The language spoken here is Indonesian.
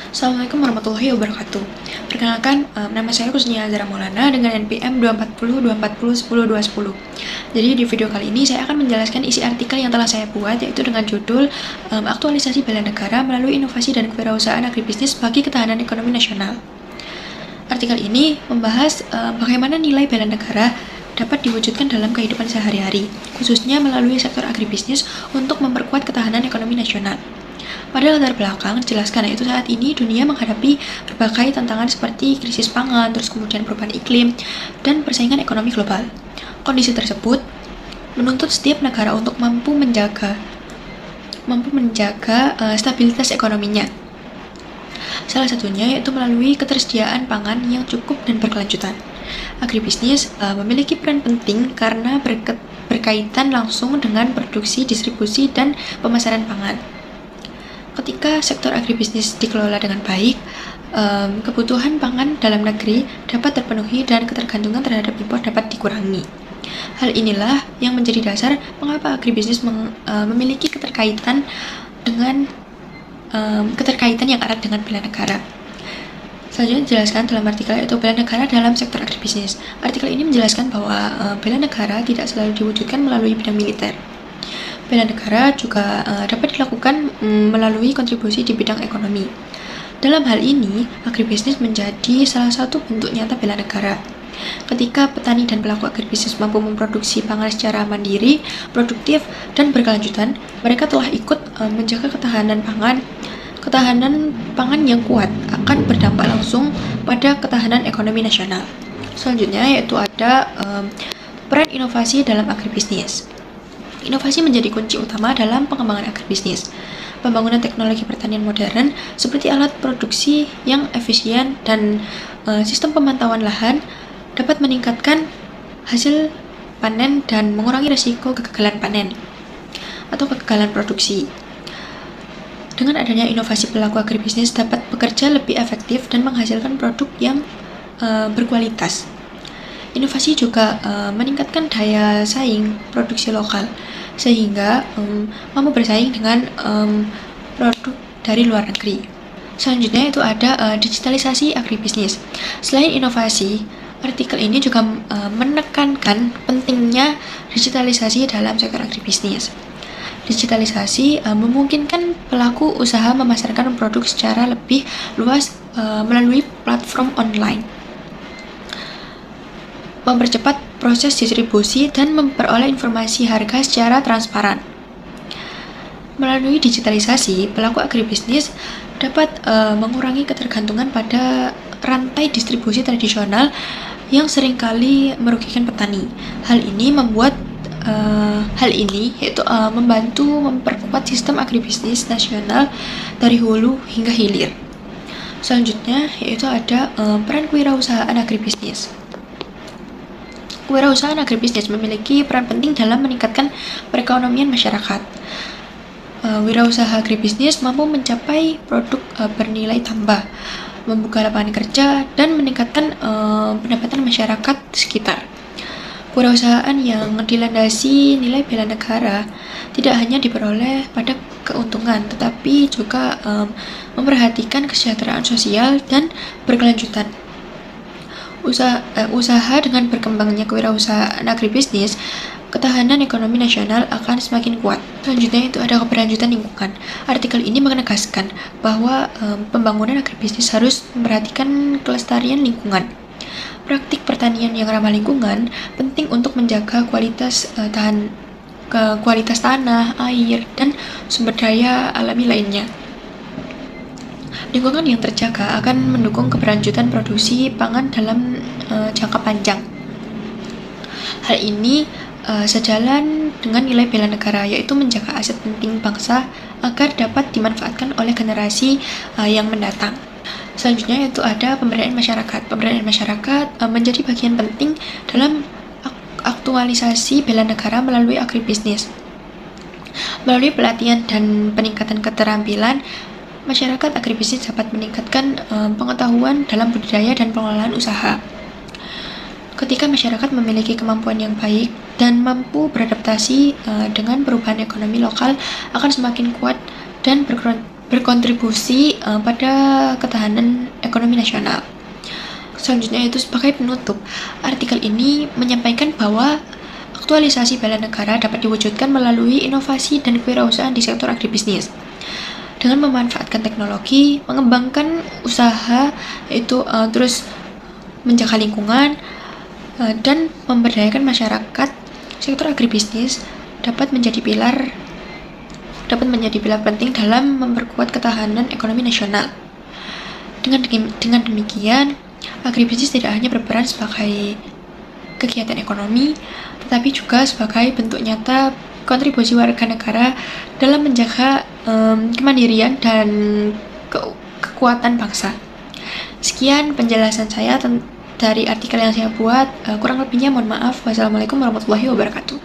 Assalamualaikum warahmatullahi wabarakatuh. Perkenalkan, nama saya Kusnia Azhara Maulana dengan NPM 240 240 10 210. Jadi di video kali ini saya akan menjelaskan isi artikel yang telah saya buat, yaitu dengan judul Aktualisasi Bela Negara melalui Inovasi dan Kewirausahaan Agribisnis bagi Ketahanan Ekonomi Nasional. Artikel ini membahas bagaimana nilai bela negara dapat diwujudkan dalam kehidupan sehari-hari, khususnya melalui sektor agribisnis untuk memperkuat ketahanan ekonomi nasional. Pada latar belakang, jelaskan yaitu saat ini dunia menghadapi berbagai tantangan seperti krisis pangan, terus kemudian perubahan iklim, dan persaingan ekonomi global. Kondisi tersebut menuntut setiap negara untuk mampu menjaga stabilitas ekonominya. Salah satunya yaitu melalui ketersediaan pangan yang cukup dan berkelanjutan. Agribisnis memiliki peran penting karena berkaitan langsung dengan produksi, distribusi, dan pemasaran pangan. Ketika sektor agribisnis dikelola dengan baik, kebutuhan pangan dalam negeri dapat terpenuhi dan ketergantungan terhadap impor dapat dikurangi. Hal inilah yang menjadi dasar mengapa agribisnis memiliki keterkaitan yang erat dengan bela negara. Selanjutnya dijelaskan dalam artikel yaitu bela negara dalam sektor agribisnis. Artikel ini menjelaskan bahwa bela negara tidak selalu diwujudkan melalui bidang militer. Bela negara juga dapat dilakukan melalui kontribusi di bidang ekonomi. Dalam hal ini, agribisnis menjadi salah satu bentuk nyata bela negara. Ketika petani dan pelaku agribisnis mampu memproduksi pangan secara mandiri, produktif, dan berkelanjutan, mereka telah ikut menjaga ketahanan pangan. Ketahanan pangan yang kuat akan berdampak langsung pada ketahanan ekonomi nasional. Selanjutnya yaitu ada peran inovasi dalam agribisnis. Inovasi menjadi kunci utama dalam pengembangan agribisnis. Pembangunan teknologi pertanian modern seperti alat produksi yang efisien dan sistem pemantauan lahan dapat meningkatkan hasil panen dan mengurangi risiko kegagalan panen atau kegagalan produksi. Dengan adanya inovasi, pelaku agribisnis dapat bekerja lebih efektif dan menghasilkan produk yang berkualitas. Inovasi juga meningkatkan daya saing produksi lokal, sehingga mampu bersaing dengan produk dari luar negeri. Selanjutnya itu ada digitalisasi agribisnis. Selain inovasi, artikel ini juga menekankan pentingnya digitalisasi dalam sektor agribisnis. Digitalisasi memungkinkan pelaku usaha memasarkan produk secara lebih luas melalui platform online, mempercepat proses distribusi, dan memperoleh informasi harga secara transparan. Melalui digitalisasi, pelaku agribisnis dapat mengurangi ketergantungan pada rantai distribusi tradisional yang seringkali merugikan petani. Hal ini membantu memperkuat sistem agribisnis nasional dari hulu hingga hilir. Selanjutnya yaitu ada peran kewirausahaan agribisnis. Kewirausahaan agribisnis memiliki peran penting dalam meningkatkan perekonomian masyarakat. Wirausaha agribisnis mampu mencapai produk bernilai tambah, membuka lapangan kerja, dan meningkatkan pendapatan masyarakat sekitar. Kewirausahaan yang dilandasi nilai bela negara tidak hanya diperoleh pada keuntungan, tetapi juga memperhatikan kesejahteraan sosial dan berkelanjutan. Usaha dengan berkembangnya kewirausahaan agribisnis, ketahanan ekonomi nasional akan semakin kuat. Selanjutnya itu ada keberlanjutan lingkungan. Artikel ini menegaskan bahwa pembangunan agribisnis harus memperhatikan kelestarian lingkungan. Praktik pertanian yang ramah lingkungan penting untuk menjaga kualitas tanah, air, dan sumber daya alami lainnya. Lingkungan yang terjaga akan mendukung keberlanjutan produksi pangan dalam jangka panjang. Hal ini sejalan dengan nilai bela negara, yaitu menjaga aset penting bangsa agar dapat dimanfaatkan oleh generasi yang mendatang. Selanjutnya yaitu ada pemberdayaan masyarakat. Pemberdayaan masyarakat menjadi bagian penting dalam aktualisasi bela negara melalui agribisnis. Melalui pelatihan dan peningkatan keterampilan, masyarakat agribisnis dapat meningkatkan pengetahuan dalam budidaya dan pengelolaan usaha. Ketika masyarakat memiliki kemampuan yang baik dan mampu beradaptasi dengan perubahan ekonomi lokal, akan semakin kuat dan berkontribusi pada ketahanan ekonomi nasional. Selanjutnya itu sebagai penutup, artikel ini menyampaikan bahwa aktualisasi bela negara dapat diwujudkan melalui inovasi dan kewirausahaan di sektor agribisnis. Dengan memanfaatkan teknologi, mengembangkan usaha, yaitu terus menjaga lingkungan, dan memberdayakan masyarakat, sektor agribisnis dapat menjadi pilar penting dalam memperkuat ketahanan ekonomi nasional. Dengan demikian, agribisnis tidak hanya berperan sebagai kegiatan ekonomi, tetapi juga sebagai bentuk nyata kontribusi warga negara dalam menjaga kemandirian dan kekuatan bangsa. Sekian penjelasan saya dari artikel yang saya buat. Kurang lebihnya mohon maaf. Wassalamualaikum warahmatullahi wabarakatuh.